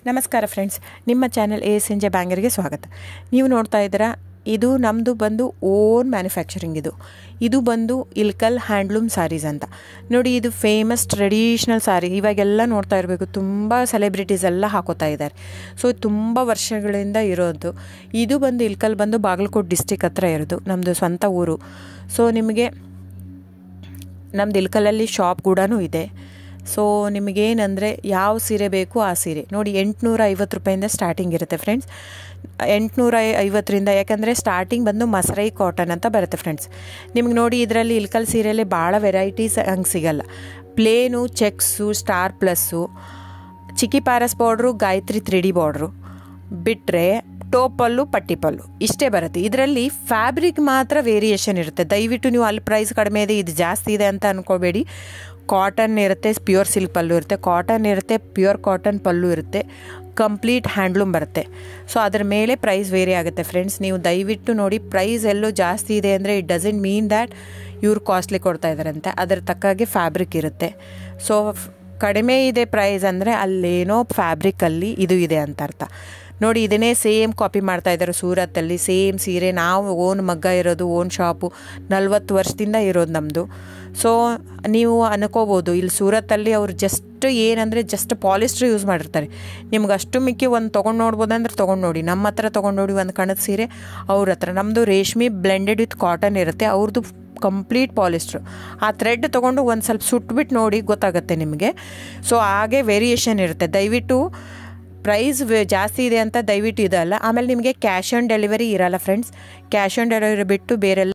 ನಮಸ್ಕಾರ ಫ್ರೆಂಡ್ಸ್, ನಿಮ್ಮ channel A S N J ಬ್ಯಾಂಗರ್ಗೆ ಸ್ವಾಗತ. ನೀವು ನೋಡ್ತಾ ಇದ್ದೀರಾ, ಇದು ನಮ್ಮದು ಬಂದು ಓನ್ ಮ್ಯಾನುಫ್ಯಾಕ್ಚರಿಂಗ್. ಇದು ಬಂದು ಇಲ್ಕಲ್ ಹ್ಯಾಂಡ್ಲೂಮ್ ಸ್ಯಾರೀಸ್ ಅಂತ ನೋಡಿ. ಇದು ಫೇಮಸ್ ಟ್ರೆಡಿಷ್ನಲ್ ಸ್ಯಾರಿ. ಇವಾಗೆಲ್ಲ ನೋಡ್ತಾ ಇರಬೇಕು, ತುಂಬ ಸೆಲೆಬ್ರಿಟೀಸ್ ಎಲ್ಲ ಹಾಕೋತಾ ಇದ್ದಾರೆ. ಸೊ ತುಂಬ ವರ್ಷಗಳಿಂದ ಇರೋದು. ಇದು ಬಂದು ಇಲ್ಕಲ್ ಬಂದು ಬಾಗಲಕೋಟೆ ಡಿಸ್ಟಿಕ್ ಹತ್ರ ಇರೋದು, ನಮ್ಮದು ಸ್ವಂತ ಊರು. ಸೊ ನಿಮಗೆ ನಮ್ಮದು ಇಲ್ಕಲಲ್ಲಿ ಶಾಪ್ ಕೂಡ ಇದೆ. ಸೊ ನಿಮಗೇನಂದರೆ ಯಾವ ಸೀರೆ ಬೇಕು ಆ ಸೀರೆ ನೋಡಿ, 850 ರೂಪಾಯಿಂದ ಸ್ಟಾರ್ಟಿಂಗ್ ಇರುತ್ತೆ ಫ್ರೆಂಡ್ಸ್. 850ರಿಂದ, ಯಾಕಂದರೆ ಸ್ಟಾರ್ಟಿಂಗ್ ಬಂದು ಮಸರೈ ಕಾಟನ್ ಅಂತ ಬರುತ್ತೆ ಫ್ರೆಂಡ್ಸ್. ನಿಮ್ಗೆ ನೋಡಿ, ಇದರಲ್ಲಿ ಇಲ್ಕಲ್ ಸೀರೆಯಲ್ಲಿ ಭಾಳ ವೆರೈಟೀಸ್ ಹಂಗೆ ಸಿಗಲ್ಲ. ಪ್ಲೇನು, ಚೆಕ್ಸು, ಸ್ಟಾರ್ ಪ್ಲಸ್ಸು, ಚಿಕ್ಕಿ ಪ್ಯಾರಸ್ ಬಾರ್ಡ್ರು, ಗಾಯತ್ರಿ 3D ಬಾರ್ಡ್ರು ಬಿಟ್ಟರೆ ಟೋಪಲ್ಲು, ಪಟ್ಟಿ ಪಲ್ಲು ಇಷ್ಟೇ ಬರುತ್ತೆ. ಇದರಲ್ಲಿ ಫ್ಯಾಬ್ರಿಕ್ ಮಾತ್ರ ವೇರಿಯೇಷನ್ ಇರುತ್ತೆ. ದಯವಿಟ್ಟು ನೀವು ಅಲ್ಲಿ ಪ್ರೈಸ್ ಕಡಿಮೆ ಇದೆ, ಇದು ಜಾಸ್ತಿ ಇದೆ ಅಂತ ಅಂದ್ಕೋಬೇಡಿ. ಕಾಟನ್ ಇರುತ್ತೆ, ಪ್ಯೂರ್ ಸಿಲ್ಕ್ ಪಲ್ಲು ಇರುತ್ತೆ, ಕಾಟನ್ ಇರುತ್ತೆ, ಪ್ಯೂರ್ ಕಾಟನ್ ಪಲ್ಲು ಇರುತ್ತೆ, ಕಂಪ್ಲೀಟ್ ಹ್ಯಾಂಡ್ಲೂಮ್ ಬರುತ್ತೆ. ಸೊ ಅದ್ರ ಮೇಲೆ ಪ್ರೈಸ್ ವೇರಿ ಆಗುತ್ತೆ ಫ್ರೆಂಡ್ಸ್. ನೀವು ದಯವಿಟ್ಟು ನೋಡಿ, ಪ್ರೈಸ್ ಎಲ್ಲೂ ಜಾಸ್ತಿ ಇದೆ ಅಂದರೆ ಇಟ್ ಡಸಂಟ್ ಮೀನ್ ದ್ಯಾಟ್ ಇವ್ರು ಕಾಸ್ಟ್ಲಿ ಕೊಡ್ತಾ ಇದ್ದಾರಂತೆ. ಅದರ ತಕ್ಕಾಗೆ ಫ್ಯಾಬ್ರಿಕ್ ಇರುತ್ತೆ. ಸೊ ಕಡಿಮೆ ಇದೆ ಪ್ರೈಸ್ ಅಂದರೆ ಅಲ್ಲೇನೋ ಫ್ಯಾಬ್ರಿಕಲ್ಲಿ ಇದು ಇದೆ ಅಂತ ಅರ್ಥ. ನೋಡಿ, ಇದನ್ನೇ ಸೇಮ್ ಕಾಪಿ ಮಾಡ್ತಾ ಇದ್ದಾರೆ ಸೂರತ್ತಲ್ಲಿ. ಸೇಮ್ ಸೀರೆ ನಾವು ಓನ್ ಮಗ್ಗ ಇರೋದು, ಓನ್ ಶಾಪು 40 ವರ್ಷದಿಂದ ಇರೋದು ನಮ್ಮದು. ಸೊ ನೀವು ಅನ್ಕೋಬೋದು, ಇಲ್ಲಿ ಸೂರತ್ತಲ್ಲಿ ಅವ್ರು ಜಸ್ಟ್ ಏನಂದರೆ ಜಸ್ಟ್ ಪಾಲಿಸ್ಟ್ರ್ ಯೂಸ್ ಮಾಡಿರ್ತಾರೆ. ನಿಮ್ಗೆ ಅಷ್ಟು ಮಿಕ್ಕಿ ಒಂದು ತೊಗೊಂಡು ನೋಡ್ಬೋದಂದ್ರೆ ತೊಗೊಂಡು ನೋಡಿ. ನಮ್ಮ ಹತ್ರ ತೊಗೊಂಡು ನೋಡಿ ಒಂದು ಕಣದ ಸೀರೆ, ಅವ್ರ ಹತ್ರ ನಮ್ಮದು ರೇಷ್ಮೆ ಬ್ಲೆಂಡೆಡ್ ವಿತ್ ಕಾಟನ್ ಇರುತ್ತೆ, ಅವ್ರದ್ದು ಕಂಪ್ಲೀಟ್ ಪಾಲಿಸ್ಟ್ರು. ಆ ಥ್ರೆಡ್ ತೊಗೊಂಡು ಒಂದು ಸ್ವಲ್ಪ ಸುಟ್ಬಿಟ್ಟು ನೋಡಿ, ಗೊತ್ತಾಗುತ್ತೆ ನಿಮಗೆ. ಸೊ ಹಾಗೆ ವೇರಿಯೇಷನ್ ಇರುತ್ತೆ. ದಯವಿಟ್ಟು ಪ್ರೈಸ್ ಜಾಸ್ತಿ ಇದೆ ಅಂತ ದಯವಿಟ್ಟು ಇದಲ್ಲ. ಆಮೇಲೆ ನಿಮಗೆ ಕ್ಯಾಶ್ ಆನ್ ಡೆಲಿವರಿ ಇರಲ್ಲ ಫ್ರೆಂಡ್ಸ್. ಕ್ಯಾಶ್ ಆನ್ ಡೆಲಿವರಿ ಬಿಟ್ಟು ಬೇರೆಲ್ಲ